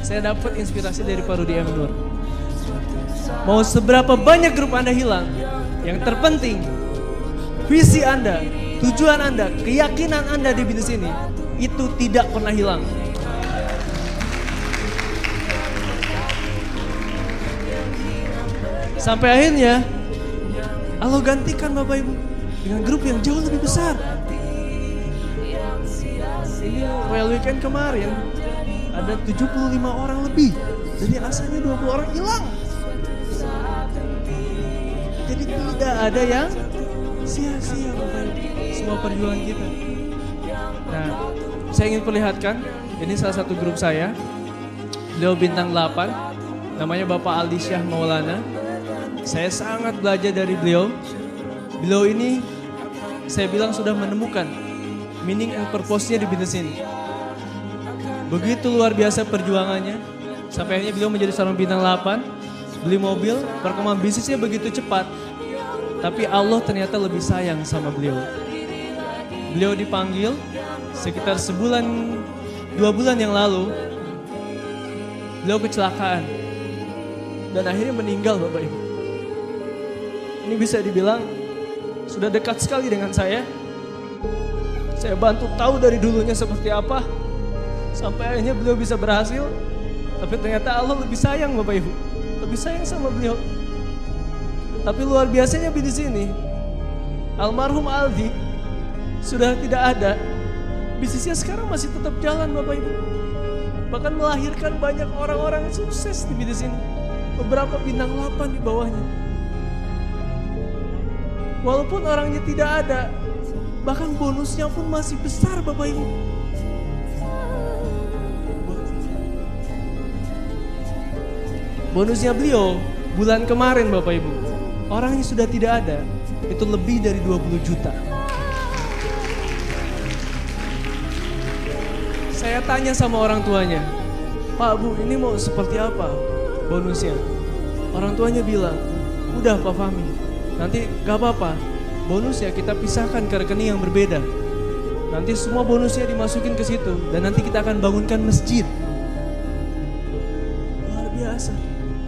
Saya dapat inspirasi dari Pak Rudi M. Nur. Mau seberapa banyak grup Anda hilang, yang terpenting visi Anda, tujuan Anda, keyakinan Anda di bisnis ini itu tidak pernah hilang. Sampai akhirnya Allah gantikan Bapak Ibu dengan grup yang jauh lebih besar. Ini Royal Weekend kemarin ada 75 orang lebih. Jadi asalnya 20 orang hilang. Jadi tidak ada yang sia-sia Bapak Ibu, semua perjuangan kita. Nah, saya ingin perlihatkan, ini salah satu grup saya. Beliau bintang 8, namanya Bapak Aldi Syah Maulana. Saya sangat belajar dari beliau. Beliau ini saya bilang sudah menemukan meaning and purpose-nya di bisnis ini. Begitu luar biasa perjuangannya. Sampai akhirnya beliau menjadi seorang bintang 8. Beli mobil, perkembangan bisnisnya begitu cepat. Tapi Allah ternyata lebih sayang sama beliau. Beliau dipanggil sekitar sebulan, 2 bulan yang lalu. Beliau kecelakaan. Dan akhirnya meninggal Bapak Ibu. Ini bisa dibilang sudah dekat sekali dengan saya. Saya bantu tahu dari dulunya seperti apa. Sampai akhirnya beliau bisa berhasil. Tapi ternyata Allah lebih sayang Bapak Ibu. Lebih sayang sama beliau. Tapi luar biasanya di sini, almarhum Aldi sudah tidak ada. Bisnisnya sekarang masih tetap jalan Bapak Ibu. Bahkan melahirkan banyak orang-orang sukses di bisnis ini. Beberapa bintang 8 di bawahnya. Walaupun orangnya tidak ada, bahkan bonusnya pun masih besar Bapak Ibu. Bonusnya beliau bulan kemarin Bapak Ibu, orangnya sudah tidak ada, itu lebih dari 20 juta. Saya tanya sama orang tuanya, Pak Bu ini mau seperti apa bonusnya? Orang tuanya bilang, udah Pak Fahmi, nanti gak apa-apa, bonusnya kita pisahkan ke rekening yang berbeda. Nanti semua bonusnya dimasukin ke situ dan nanti kita akan bangunkan masjid. Luar biasa.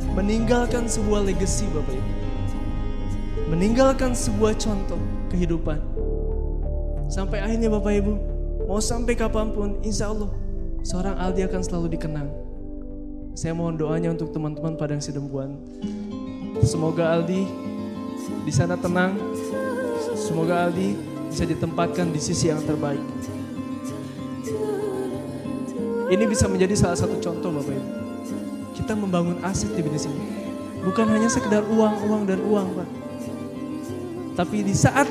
Meninggalkan sebuah legacy Bapak Ibu. Meninggalkan sebuah contoh kehidupan. Sampai akhirnya Bapak Ibu, mau sampai kapanpun insya Allah seorang Aldi akan selalu dikenang. Saya mohon doanya untuk teman-teman Padang Sidempuan. Semoga Aldi di sana tenang. Semoga Aldi bisa ditempatkan di sisi yang terbaik. Ini bisa menjadi salah satu contoh Bapak Ibu. Kita membangun aset di bisnis ini. Bukan hanya sekedar uang, uang dan uang Pak. Tapi di saat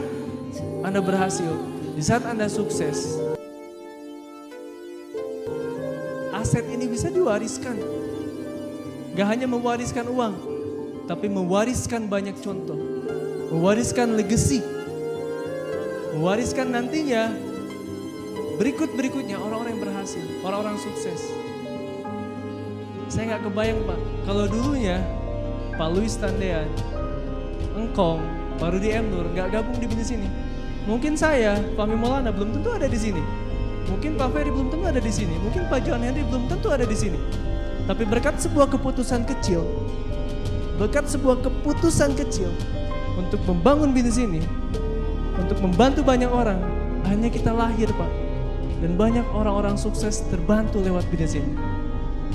Anda berhasil, di saat Anda sukses, aset ini bisa diwariskan. Gak hanya mewariskan uang, tapi mewariskan banyak contoh. Mewariskan legacy. Mewariskan nantinya berikut-berikutnya orang-orang yang berhasil, orang-orang sukses. Saya gak kebayang Pak, kalau dulunya Pak Louis Tandean, Engkong, Pak Rudi M. Nur gak gabung di bisnis ini. Mungkin saya, Fahmi Maulana belum tentu ada di sini. Mungkin Pak Ferry belum tentu ada di sini, mungkin Pak John Henry belum tentu ada di sini. Tapi berkat sebuah keputusan kecil, untuk membangun bisnis ini, untuk membantu banyak orang, hanya kita lahir Pak. Dan banyak orang-orang sukses terbantu lewat bisnis ini.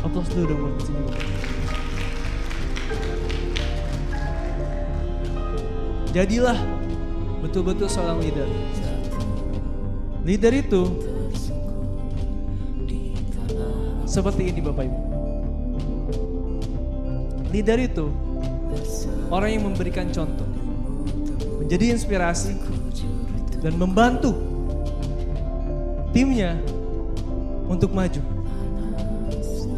Aplaus dulu dong buat sini. Jadilah betul-betul seorang leader. Leader itu seperti ini Bapak Ibu. Leader itu orang yang memberikan contoh, menjadi inspirasi dan membantu timnya untuk maju,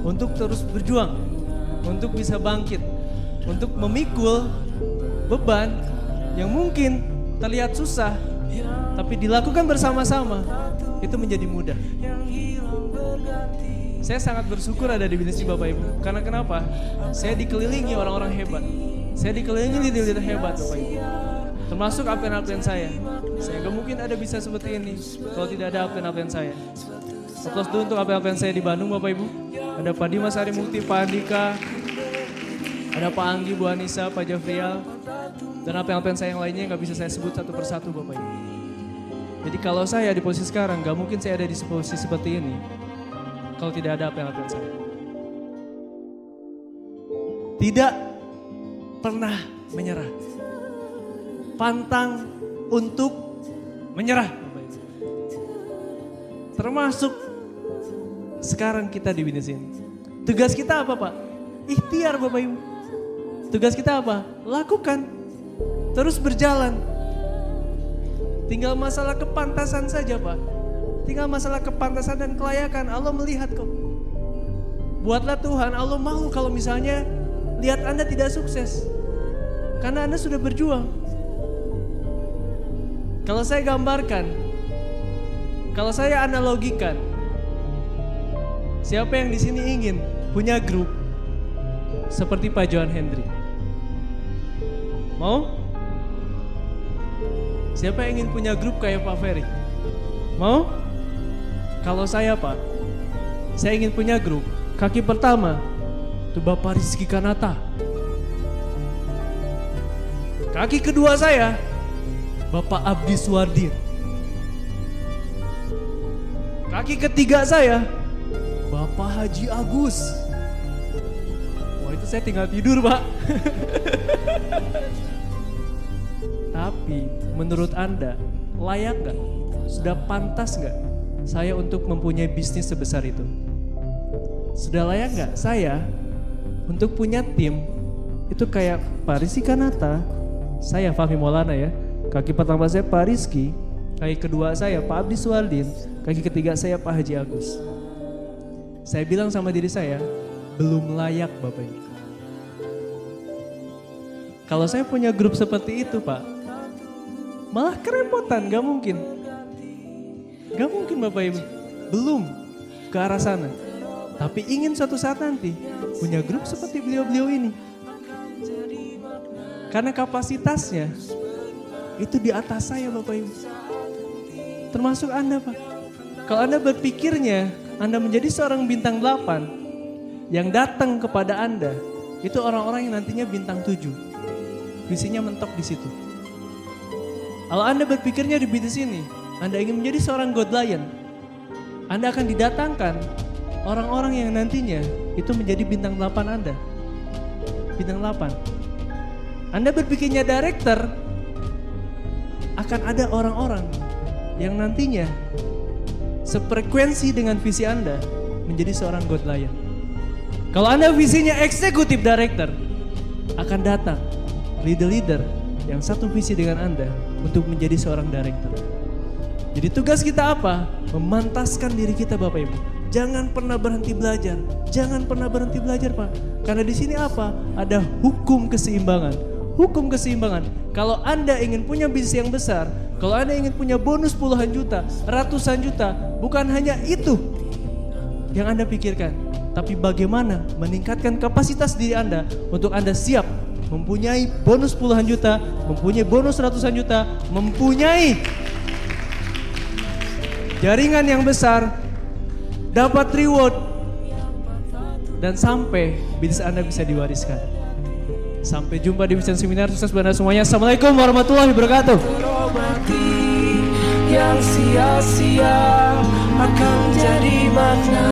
untuk terus berjuang, untuk bisa bangkit, untuk memikul beban yang mungkin terlihat susah, tapi dilakukan bersama-sama, itu menjadi mudah. Saya sangat bersyukur ada di bisnis Bapak Ibu. Karena kenapa? Saya dikelilingi orang-orang hebat. Saya dikelilingi leader-leader hebat Bapak Ibu. Termasuk alpen-alpen saya. Saya gak mungkin ada bisa seperti ini kalau tidak ada alpen-alpen saya. Aplaus dulu untuk alpen-alpen saya di Bandung Bapak Ibu. Ada Pak Dimas Harimukti, Pak Andika, ada Pak Anggi, Bu Anissa, Pak Jafrial, dan alpen-alpen saya yang lainnya yang gak bisa saya sebut satu persatu Bapak Ibu. Jadi kalau saya di posisi sekarang, gak mungkin saya ada di posisi seperti ini kalau tidak ada alpen-alpen saya. Tidak pernah menyerah. Pantang untuk menyerah. Termasuk sekarang kita di bisnis ini. Tugas kita apa Pak? Ikhtiar Bapak Ibu. Tugas kita apa? Lakukan. Terus berjalan. Tinggal masalah kepantasan saja Pak. Tinggal masalah kepantasan dan kelayakan. Allah melihat kok. Buatlah Tuhan, Allah mau kalau misalnya lihat Anda tidak sukses. Karena Anda sudah berjuang. Kalau saya gambarkan, kalau saya analogikan, siapa yang di sini ingin punya grup seperti Pak John Henry? Mau? Siapa yang ingin punya grup kayak Pak Ferry? Mau? Kalau saya Pak, saya ingin punya grup. Kaki pertama itu Bapak Rizky Kanata. Kaki kedua saya Bapak Abdi Suwardi. Kaki ketiga saya Bapak Haji Agus. Wah itu saya tinggal tidur Pak. Tapi menurut Anda layak gak? Sudah pantas gak saya untuk mempunyai bisnis sebesar itu? Sudah layak gak saya untuk punya tim itu kayak Pak Rizky Kanata, saya Fahmi Maulana ya. Kaki pertama saya Pak Rizky, kaki kedua saya Pak Abdi Suwardin, kaki ketiga saya Pak Haji Agus. Saya bilang sama diri saya, belum layak Bapak Ibu. Kalau saya punya grup seperti itu Pak, malah kerepotan, gak mungkin. Gak mungkin Bapak Ibu, belum ke arah sana. Tapi ingin suatu saat nanti punya grup seperti beliau-beliau ini. Karena kapasitasnya itu di atas saya Bapak Ibu. Termasuk Anda Pak. Kalau Anda berpikirnya Anda menjadi seorang bintang 8 yang datang kepada Anda, itu orang-orang yang nantinya bintang 7. Visinya mentok di situ. Kalau Anda berpikirnya di bisnis ini, Anda ingin menjadi seorang God Lion, Anda akan didatangkan orang-orang yang nantinya itu menjadi bintang 8 Anda. Bintang 8. Anda berpikirnya director, akan ada orang-orang yang nantinya sefrekuensi dengan visi Anda menjadi seorang God Lion. Kalau Anda visinya eksekutif director, akan datang leader-leader yang satu visi dengan Anda untuk menjadi seorang director. Jadi tugas kita apa? Memantaskan diri kita Bapak Ibu. Jangan pernah berhenti belajar. Jangan pernah berhenti belajar Pak. Karena di sini apa? Ada hukum keseimbangan. Hukum keseimbangan. Kalau Anda ingin punya bisnis yang besar, kalau Anda ingin punya bonus puluhan juta, ratusan juta, bukan hanya itu yang Anda pikirkan, tapi bagaimana meningkatkan kapasitas diri Anda untuk Anda siap mempunyai bonus puluhan juta, mempunyai bonus ratusan juta, mempunyai jaringan yang besar, dapat reward, dan sampai bisnis Anda bisa diwariskan. Sampai jumpa di Vision Seminar. Sukses buat Anda semuanya. Assalamualaikum warahmatullahi wabarakatuh. Yang sia-sia akan jadi makna.